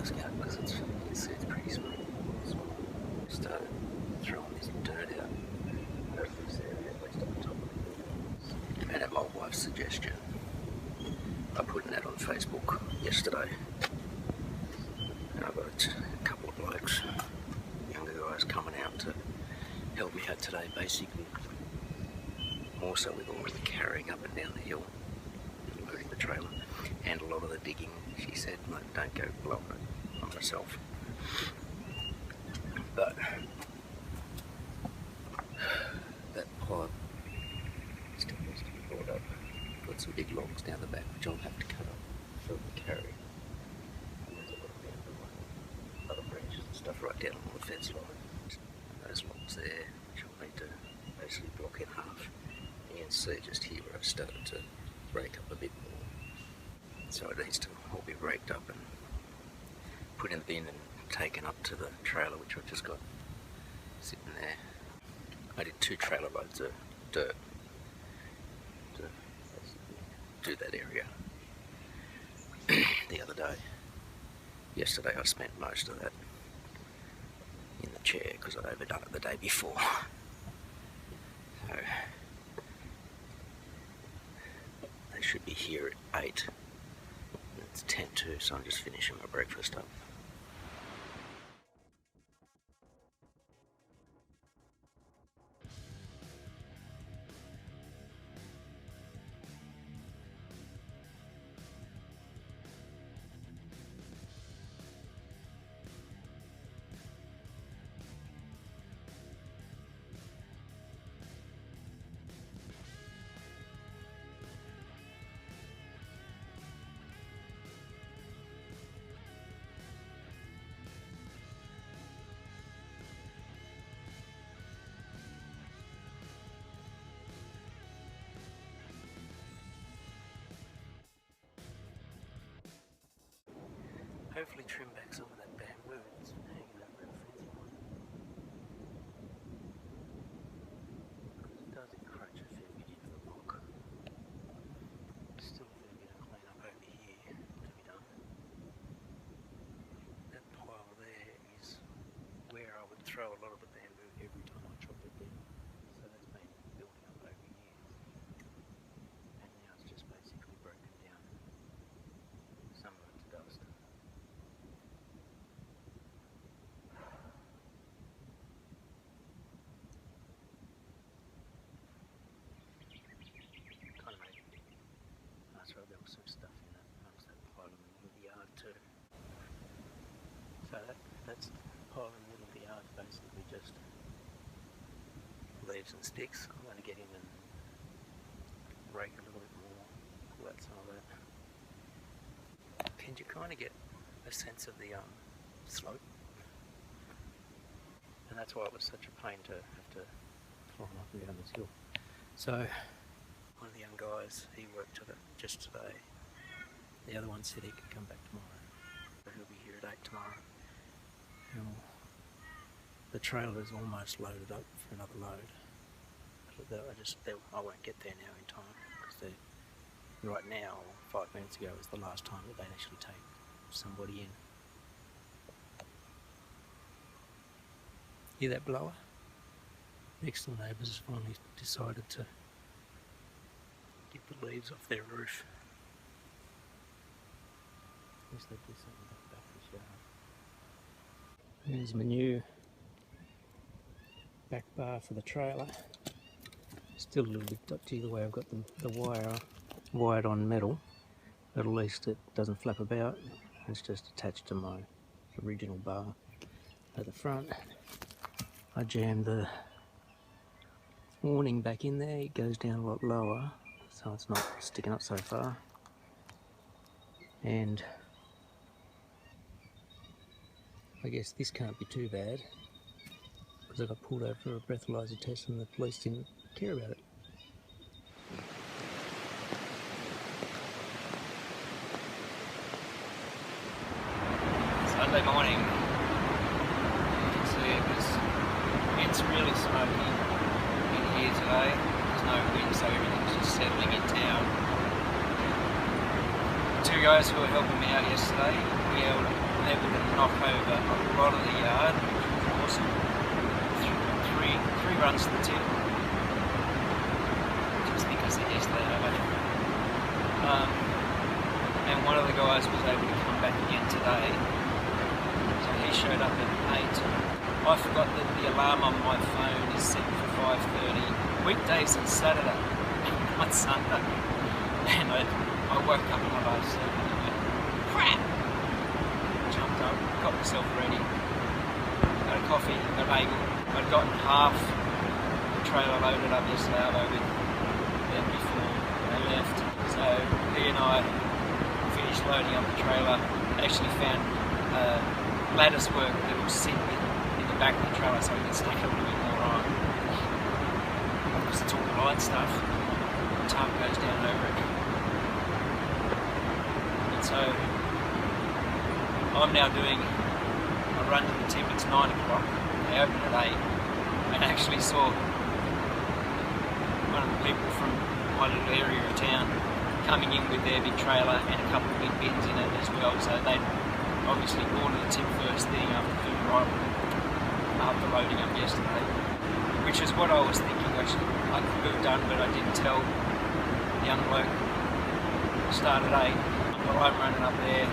mask out because you can see it's pretty smooth. Started throwing this dirt out over this area, at least on the top of it. And at my wife's suggestion, I put an ad on Facebook yesterday. And I've got a couple of blokes, younger guys, coming out to help me out today, basically. More so with all of the carrying up and down the hill, loading the trailer, and a lot of the digging. She said, no, don't go blowing it on myself. But that pipe still needs to be brought up. Got some big logs down the back which I'll have to cut up for the carry. And there's a lot of bamboo, other branches and stuff right down on the fence line. Those logs there, which I'll need to basically block in half. You can see just here where I've started to break up a bit more. So it needs to all be raked up and put in the bin and taken up to the trailer, which I've just got sitting there. I did 2 trailer loads of dirt to do that area the other day. Yesterday I spent most of that in the chair because I'd overdone it the day before. So they should be here at 8. It's 10 to, so I'm just finishing my breakfast up. Hopefully trim back some of that bamboo that's hanging over that fencing line. It does encroach a fair bit into the rock. Still a fair bit of clean up over here to be done. That pile there is where I would throw a lot of the bamboo every time I chop it down. So that's been building up over years. And now it's just basically broken down. Some of it's dust. There was some stuff in it amongst that pile in the middle of the yard too. So that's the pile in the middle of the yard, basically just leaves and sticks. I'm going to get in and rake a little bit more, pull out some of that. Can you kind of get a sense of the slope? And that's why it was such a pain to have to climb up and down this hill. So one of the young guys, he worked just today. The other one said he could come back tomorrow. So he'll be here at 8 tomorrow. The trailer's almost loaded up for another load. I won't get there now in time because right now, 5 minutes ago, was the last time that they'd actually take somebody in. Hear that blower? Next door neighbours finally decided to get the leaves off their roof. At least they do something like that this yard. Here's my new back bar for the trailer. Still a little bit dodgy the way I've got the wire wired on metal, but at least it doesn't flap about. It's just attached to my original bar at the front. I jammed the awning back in there. It goes down a lot lower, so it's not sticking up so far. And I guess this can't be too bad because I got pulled over for a breathalyzer test and the police didn't care about it. Sunday morning, you can see it's really smoky in here today. There's no wind, so everything's just settling in town. 2 guys who were helping me out yesterday, we able to knock over a lot of the yard, which was awesome. Three runs to the tip, just because of yesterday over. And one of the guys was able to come back again today, so he showed up at 8. I forgot that the alarm on my phone is set for 5:30 weekdays and Saturday, not Sunday. And I woke up at about 7 and went, crap! Jumped up, got myself ready, got a coffee, got a bagel. I'd gotten half the trailer loaded up yesterday, although with them before they left. So he and I finished loading up the trailer. Actually found lattice work that was sitting in the back of the trailer so we could stack a little bit more on. Because it's all the light stuff, the tarp goes down over it. And so I'm now doing a run to the tip. It's 9 o'clock. They open at 8. And I actually saw one of the people from my little area of town coming in with their big trailer and a couple of big bins in it as well. So they obviously boarded the tip first thing after food arrival, after loading up yesterday, which is what I was thinking I could have done, but I didn't tell the young bloke. Start at 8. While I'm running up there,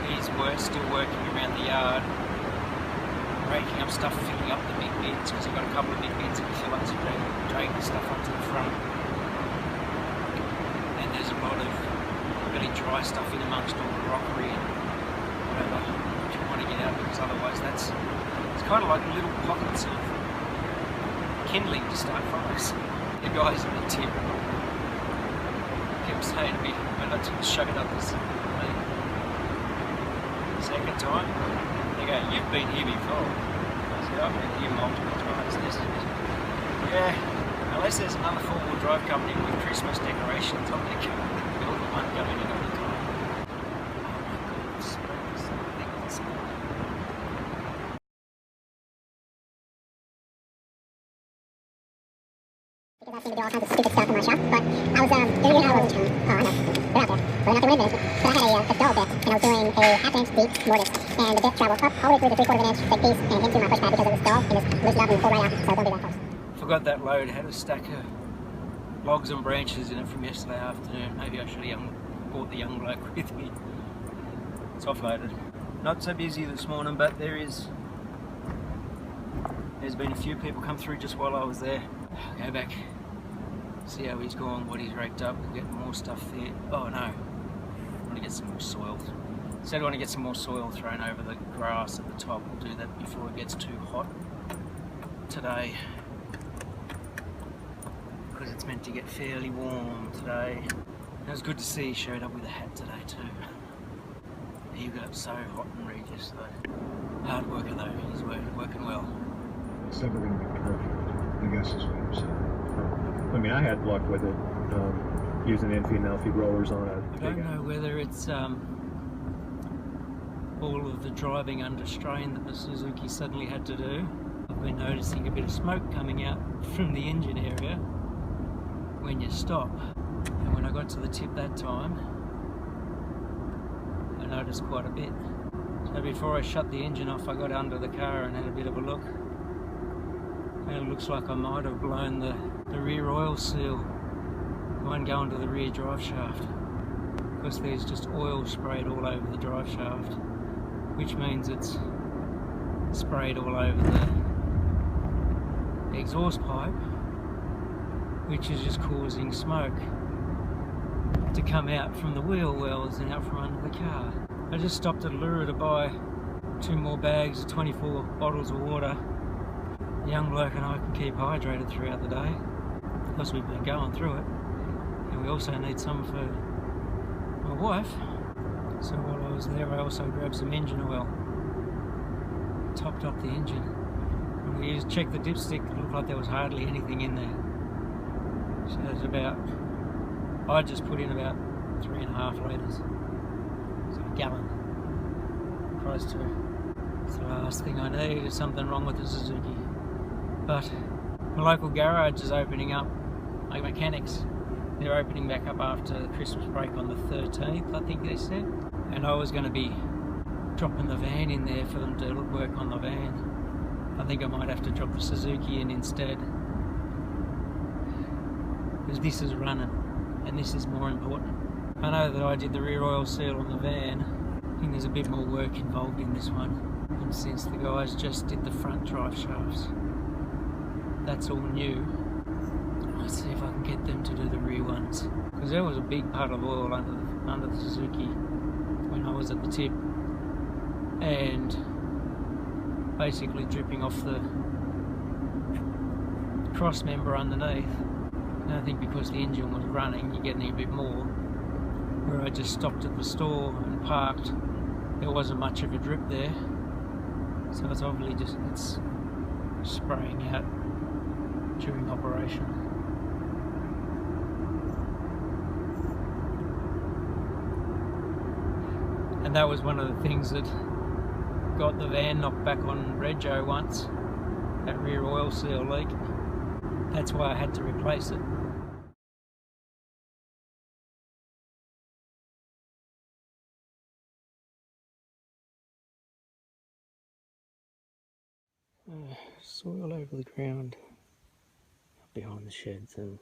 he's still working around the yard, breaking up stuff, filling up the big bins, because I've got a couple of big bins that we fill up to drag the stuff up to the front. And there's a lot of really dry stuff in amongst all the rockery and whatever which you want to get out, because otherwise it's kind of like little pockets of kindling to start fires. The guys in the tip kept saying to me when I showed up this second time, they go, "You've been here before." I said, "I've been here multiple times." Yeah, unless there's another 4-wheel drive company with Christmas decorations, I'm going to build one going in all the time. Because I seem to do all kinds of stupid stuff in my shop, but I was doing I wasn't trying. Oh, I know. They're out there. We're not going to win this, but I had a dowel bit, and I was doing a 1/2 inch deep mortise, and the bit traveled up all the way through the 3/4 inch thick piece and into my push pad because it was dull, and just loosened up and pulled right out, so don't do that, folks. Forgot that load, had a stack of logs and branches in it from yesterday afternoon. Maybe I should have brought the young bloke with me. It's offloaded. Not so busy this morning, but there's been a few people come through just while I was there. I'll go back, see how he's gone, what he's raked up, we'll get more stuff there. Oh no, I want to get some more soil. Said I want to get some more soil thrown over the grass at the top. We'll do that before it gets too hot today, because it's meant to get fairly warm today. It was good to see he showed up with a hat today too. He got so hot and Regis though. Hard worker though, he's working well. It's never going to be perfect, I guess is what I'm saying. I mean, I had luck with it, using NF and LF rollers on a... I don't know whether it's all of the driving under strain that the Suzuki suddenly had to do. I've been noticing a bit of smoke coming out from the engine area when you stop. And when I got to the tip that time, I noticed quite a bit. So before I shut the engine off, I got under the car and had a bit of a look. And it looks like I might have blown the rear oil seal, the one going to the rear drive shaft, because there's just oil sprayed all over the drive shaft, which means it's sprayed all over the exhaust pipe, which is just causing smoke to come out from the wheel wells and out from under the car. I just stopped at Lura to buy 2 more bags of 24 bottles of water. The young bloke and I can keep hydrated throughout the day because we've been going through it, and we also need some for my wife. So while I was there, I also grabbed some engine oil, topped up the engine. When we checked the dipstick, it looked like there was hardly anything in there. So there's about, I just put in about 3.5 litres, so a gallon, close to. It's the last thing I need is something wrong with the Suzuki. But my local garage is opening up, like mechanics, they're opening back up after the Christmas break on the 13th, I think they said. And I was going to be dropping the van in there for them to work on the van. I think I might have to drop the Suzuki in instead, because this is running and this is more important. I know that I did the rear oil seal on the van. I think there's a bit more work involved in this one, and since the guys just did the front drive shafts, that's all new. Let's see if I can get them to do the rear ones, because there was a big puddle of oil under the Suzuki when I was at the tip, and basically dripping off the cross member underneath. And I think because the engine was running, you're getting a bit more. Where I just stopped at the store and parked, there wasn't much of a drip there, so it's obviously just spraying out during operation. And that was one of the things that got the van knocked back on rego once, that rear oil seal leak. That's why I had to replace it. Soil over the ground behind the sheds, and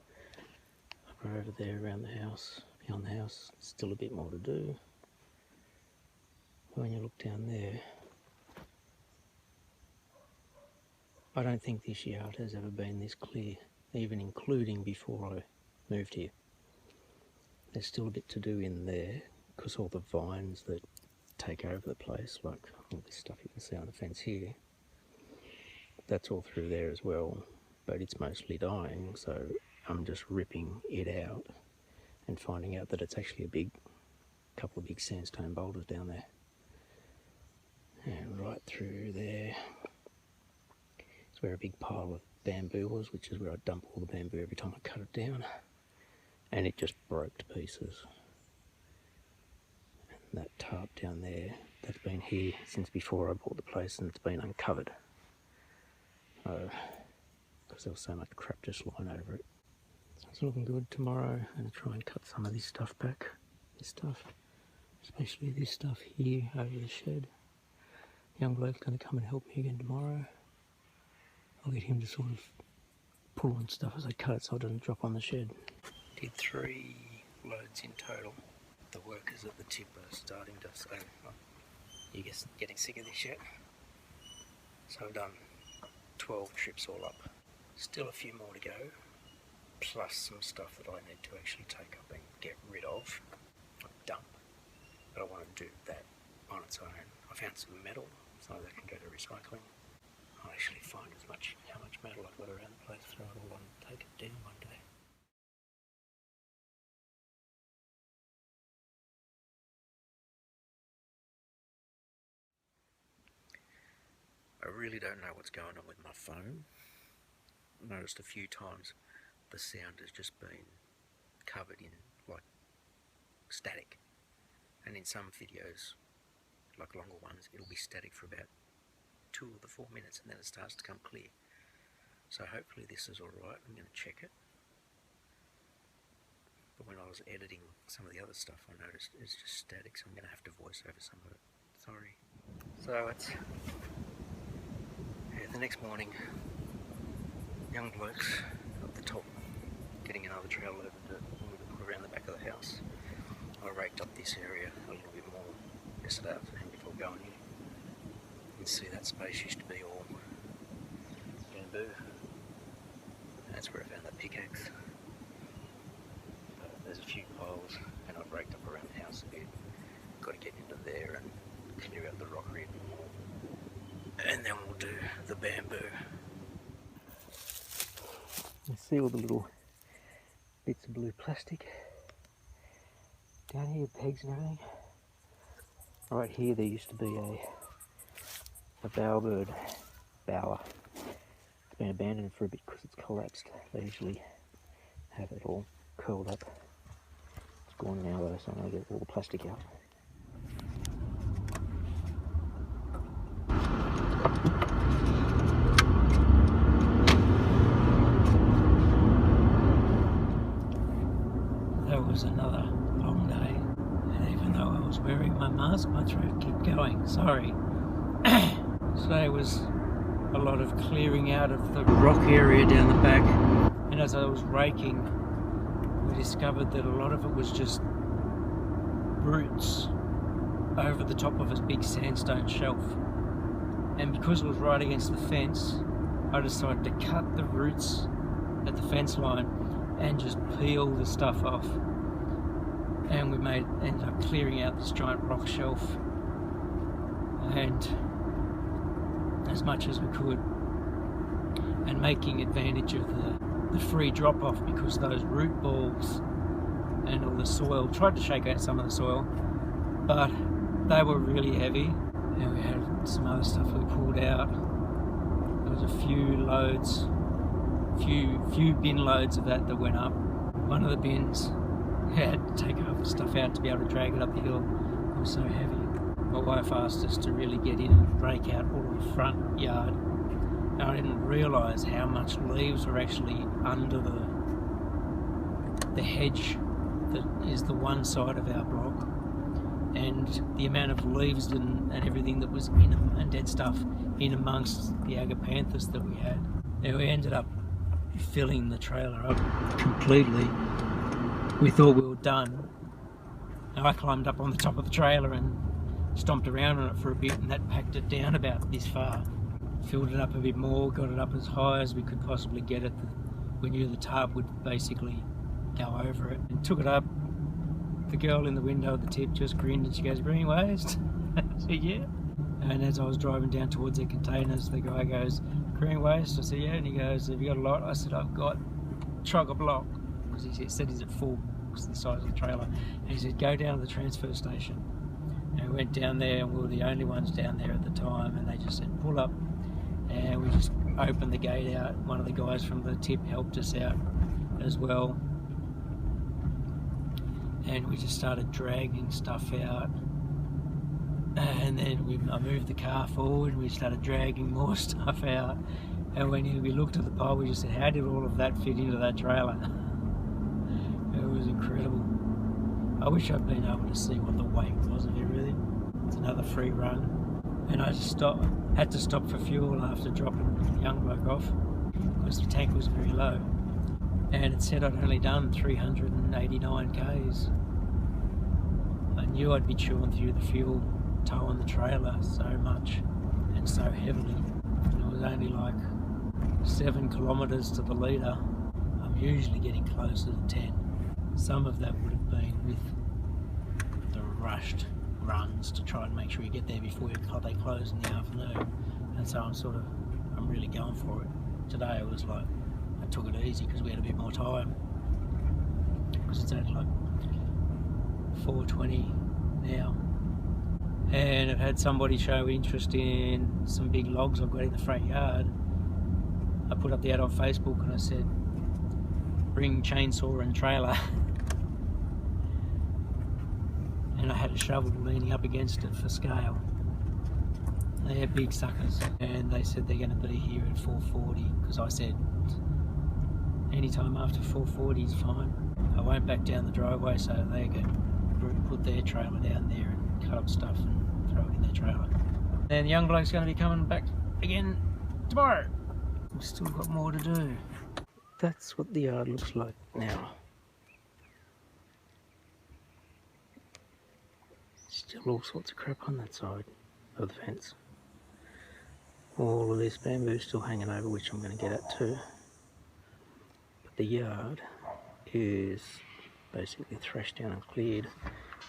over there around the house, behind the house, still a bit more to do. When you look down there, I don't think this yard has ever been this clear, even including before I moved here. There's still a bit to do in there, because all the vines that take over the place, like all this stuff you can see on the fence here, that's all through there as well, but it's mostly dying, so I'm just ripping it out and finding out that it's actually a couple of big sandstone boulders down there. And right through there is where a big pile of bamboo was, which is where I dump all the bamboo every time I cut it down, and it just broke to pieces. And that tarp down there, that's been here since before I bought the place, and it's been uncovered. Because there was so much crap just lying over it. So it's looking good. Tomorrow I'm going to try and cut some of this stuff back. This stuff, especially this stuff here over the shed. Young bloke's going to come and help me again tomorrow. I'll get him to sort of pull on stuff as I cut it so it doesn't drop on the shed. Did 3 loads in total. The workers at the tip are starting to say, oh, you guys getting sick of this yet? So I've done 12 trips all up. Still a few more to go, plus some stuff that I need to actually take up and get rid of, like dump. But I want to do that on its own. I found some metal, so that can go to recycling. I'll actually find how much metal I've got around the place, throw it all on, take it down one day. I really don't know what's going on with my phone. I noticed a few times the sound has just been covered in like static, and in some videos, like longer ones, it'll be static for about 2 or 4 minutes and then it starts to come clear. So hopefully this is alright. I'm going to check it. But when I was editing some of the other stuff, I noticed it's just static, so I'm going to have to voice over some of it. Sorry. So it's the next morning, young blokes up the top getting another trail over to put around the back of the house. I raked up this area a little bit more yesterday afternoon before going in. You can see that space used to be all bamboo. That's where I found that pickaxe. But there's a few piles, and I've raked up around the house a bit. Got to get into there and clear out the rockery a bit more. And then we'll do the bamboo. You see all the little bits of blue plastic down here, pegs and everything. Right here there used to be a bowerbird bower. It's been abandoned for a bit because it's collapsed. They usually have it all curled up. It's gone now though, so I'm going to get all the plastic out. That was another long day, and even though I was was wearing my mask, my throat kept going, sorry. Today was a lot of clearing out of the rock area down the back, and as I was raking, we discovered that a lot of it was just roots over the top of a big sandstone shelf. And because it was right against the fence, I decided to cut the roots at the fence line and just peel the stuff off. And we ended up clearing out this giant rock shelf, and as much as we could, and making advantage of the free drop off, because those root balls and all the soil, tried to shake out some of the soil, but they were really heavy. And we had some other stuff we pulled out. There was a few loads, few bin loads of that went up. One of the bins had to take other stuff out to be able to drag it up the hill. It was so heavy. My wife asked us to really get in and rake out all of the front yard. And I didn't realise how much leaves were actually under the hedge that is the one side of our block. And the amount of leaves and everything that was in them, and dead stuff in amongst the agapanthus that we had. And we ended up filling the trailer up completely. We thought we were done. And I climbed up on the top of the trailer and stomped around on it for a bit, and that packed it down about this far. Filled it up a bit more, got it up as high as we could possibly get it. We knew the tarp would basically go over it, and took it up. The girl in the window at the tip just grinned and she goes, "Bring waste?" I said, "Yeah." And as I was driving down towards the containers, the guy goes, "Green waste?" I said, "Yeah." And he goes, "Have you got a lot?" I said, "I've got chock-a-block," because he said he's at full, because of the size of the trailer. And he said, "Go down to the transfer station." And we went down there, and we were the only ones down there at the time, and they just said, "Pull up." And we just opened the gate out. One of the guys from the tip helped us out as well. And we just started dragging stuff out. And then I moved the car forward, and we started dragging more stuff out. And when we looked at the pile, we just said, how did all of that fit into that trailer? It was incredible. I wish I'd been able to see what the weight was of everything. It's another free run. And I just had to stop for fuel after dropping the young bloke off, because the tank was very low. And it said I'd only done 389 k's. I knew I'd be chewing through the fuel, towing the trailer so much and so heavily. And it was only like 7 kilometres to the litre. I'm usually getting closer to 10. Some of that would have been with the rushed runs to try and make sure you get there before they close in the afternoon. And so I'm really going for it. Today it was like, I took it easy because we had a bit more time, because it's only like 4:20 now. And I've had somebody show interest in some big logs I've got in the front yard. I put up the ad on Facebook and I said, bring chainsaw and trailer. And I had a shovel leaning up against it for scale. They're big suckers, and they said they're going to be here at 4:40, because I said anytime after 4:40 is fine. I won't back down the driveway, so they can put their trailer down there and cut up stuff and throw it in their trailer. And the young bloke's going to be coming back again tomorrow. We've still got more to do. That's what the yard looks like now. Still all sorts of crap on that side of the fence. All of this bamboo still hanging over, which I'm going to get at too. But the yard is basically thrashed down and cleared.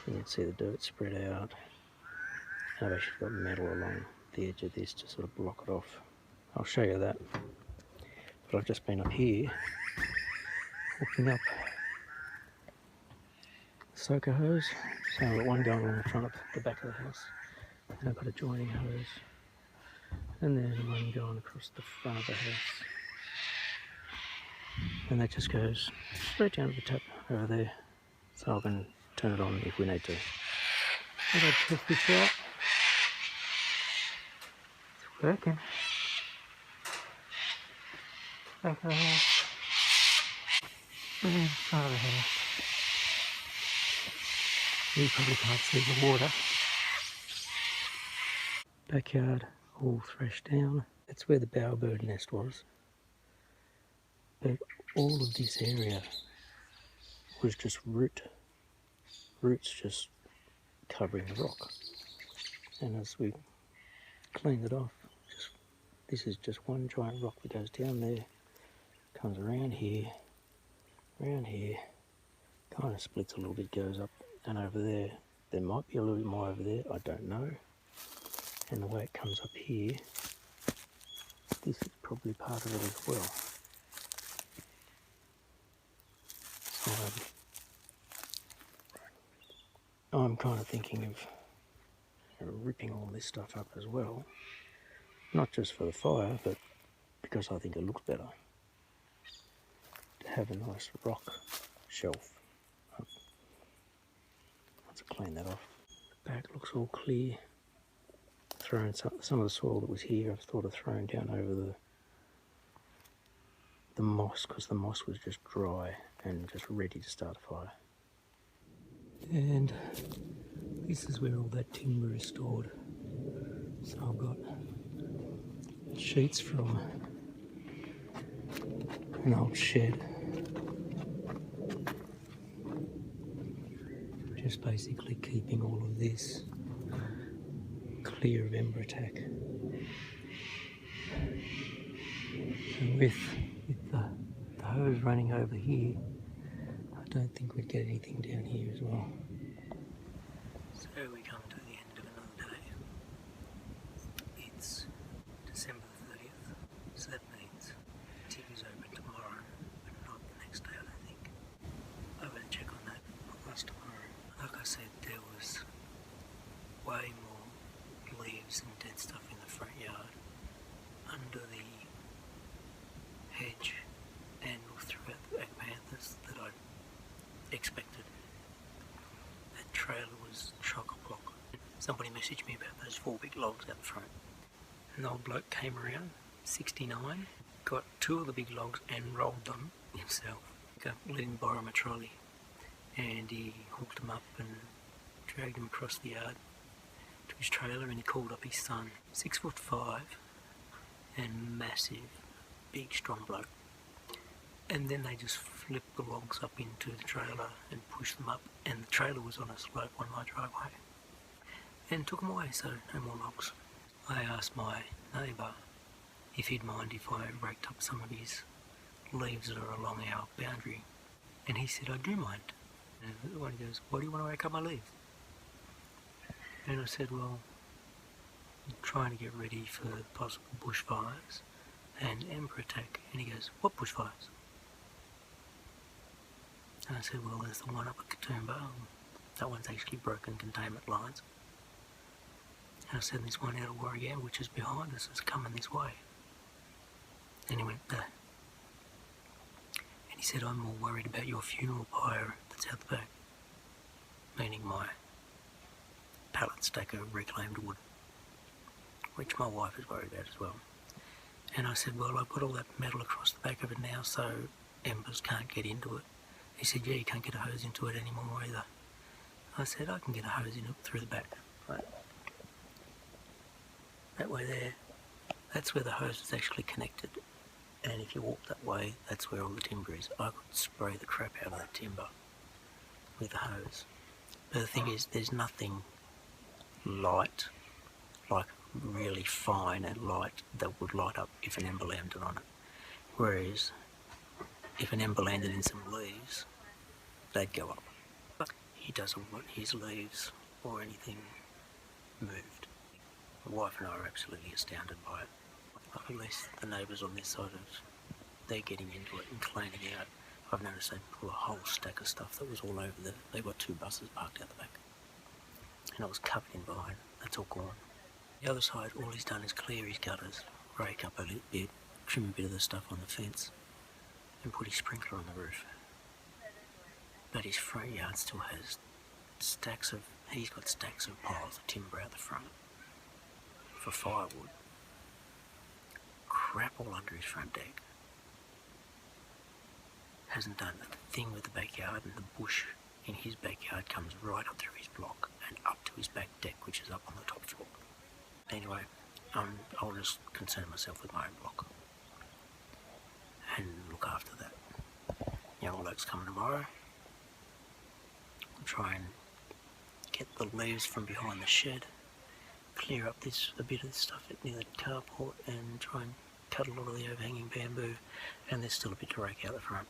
You can see the dirt spread out. And I've actually got metal along the edge of this to sort of block it off. I'll show you that. But I've just been up here hooking up soaker hose. So I've got one going on the front of the back of the house, and I've got a joining hose, and then one going across the front of the house, and that just goes straight down to the tap over there, so I can turn it on if we need to. I've got to test this out. It's working. Back of the house, and then front of the house. You probably can't see the water. Backyard all thrashed down. That's where the bowerbird nest was. But all of this area was just roots just covering the rock. And as we cleaned it off, this is just one giant rock that goes down there, comes around here, kind of splits a little bit, goes up and over there. There might be a little bit more over there, I don't know. And the way it comes up here, this is probably part of it as well. So I'm kind of thinking of ripping all this stuff up as well. Not just for the fire, but because I think it looks better. To have a nice rock shelf. Once I clean that off. The back looks all clear. Thrown some of the soil that was here, I've sort of thrown down over the moss, because the moss was just dry and just ready to start a fire. And this is where all that timber is stored. So I've got sheets from an old shed, just basically keeping all of this clear of ember attack. And with the hose running over here, I don't think we'd get anything down here as well. So we come to the end of another day. It's December the 30th, so that means Timmy's open tomorrow, but not the next day, I don't think. I better check on that, at least tomorrow. Like I said, there was way more leaves and dead stuff in the front yard, under the hedge, and throughout the panthers that I expected. That trailer was chock-a-block. Somebody messaged me about those 4 big logs out the front. An old bloke came around, 69, got 2 of the big logs and rolled them himself. Let him borrow my trolley, and he hooked them up and dragged them across the yard to his trailer, and he called up his son, 6'5" and massive, big strong bloke. And then they just flipped the logs up into the trailer and pushed them up, and the trailer was on a slope on my driveway, and took them away, so no more logs. I asked my neighbour if he'd mind if I raked up some of his leaves that are along our boundary, and he said, I do mind. And the one goes, why do you want to rake up my leaves? And I said, well, I'm trying to get ready for possible bushfires and ember attack. And he goes, what bushfires? And I said, well, there's the one up at Katoomba. That one's actually broken containment lines. And I said, there's one out of Warrigal, which is behind us, it's coming this way. And he went, and he said, I'm more worried about your funeral pyre that's out the back. Meaning my pallet stack of reclaimed wood, which my wife is worried about as well. And I said, well, I've got all that metal across the back of it now, so embers can't get into it. He said, yeah, you can't get a hose into it anymore either. I said, I can get a hose in it through the back. Right. That way there, that's where the hose is actually connected. And if you walk that way, that's where all the timber is. I could spray the crap out of that timber with the hose. But the thing is, there's nothing light, like really fine and light, that would light up if an ember landed on it. Whereas, if an ember landed in some leaves, they'd go up. But he doesn't want his leaves or anything moved. My wife and I are absolutely astounded by it. Like, at least the neighbours on this side they're getting into it and cleaning out. I've noticed they pull a whole stack of stuff that was all over there. They've got 2 buses parked out the back. And it was covered in vine. That's all gone. The other side, all he's done is clear his gutters, rake up a little bit, trim a bit of the stuff on the fence, and put his sprinkler on the roof. But his front yard still has he's got stacks of piles of timber out the front for firewood. Crap all under his front deck. Hasn't done a thing with the backyard and the bush in his backyard comes right up through his block and up to his back deck, which is up on the top floor. Anyway, I'll just concern myself with my own block and look after that. Young bloke's coming tomorrow. I'll try and get the leaves from behind the shed, clear up a bit of this stuff near the carport, and try and cut a lot of the overhanging bamboo, and there's still a bit to rake out the front.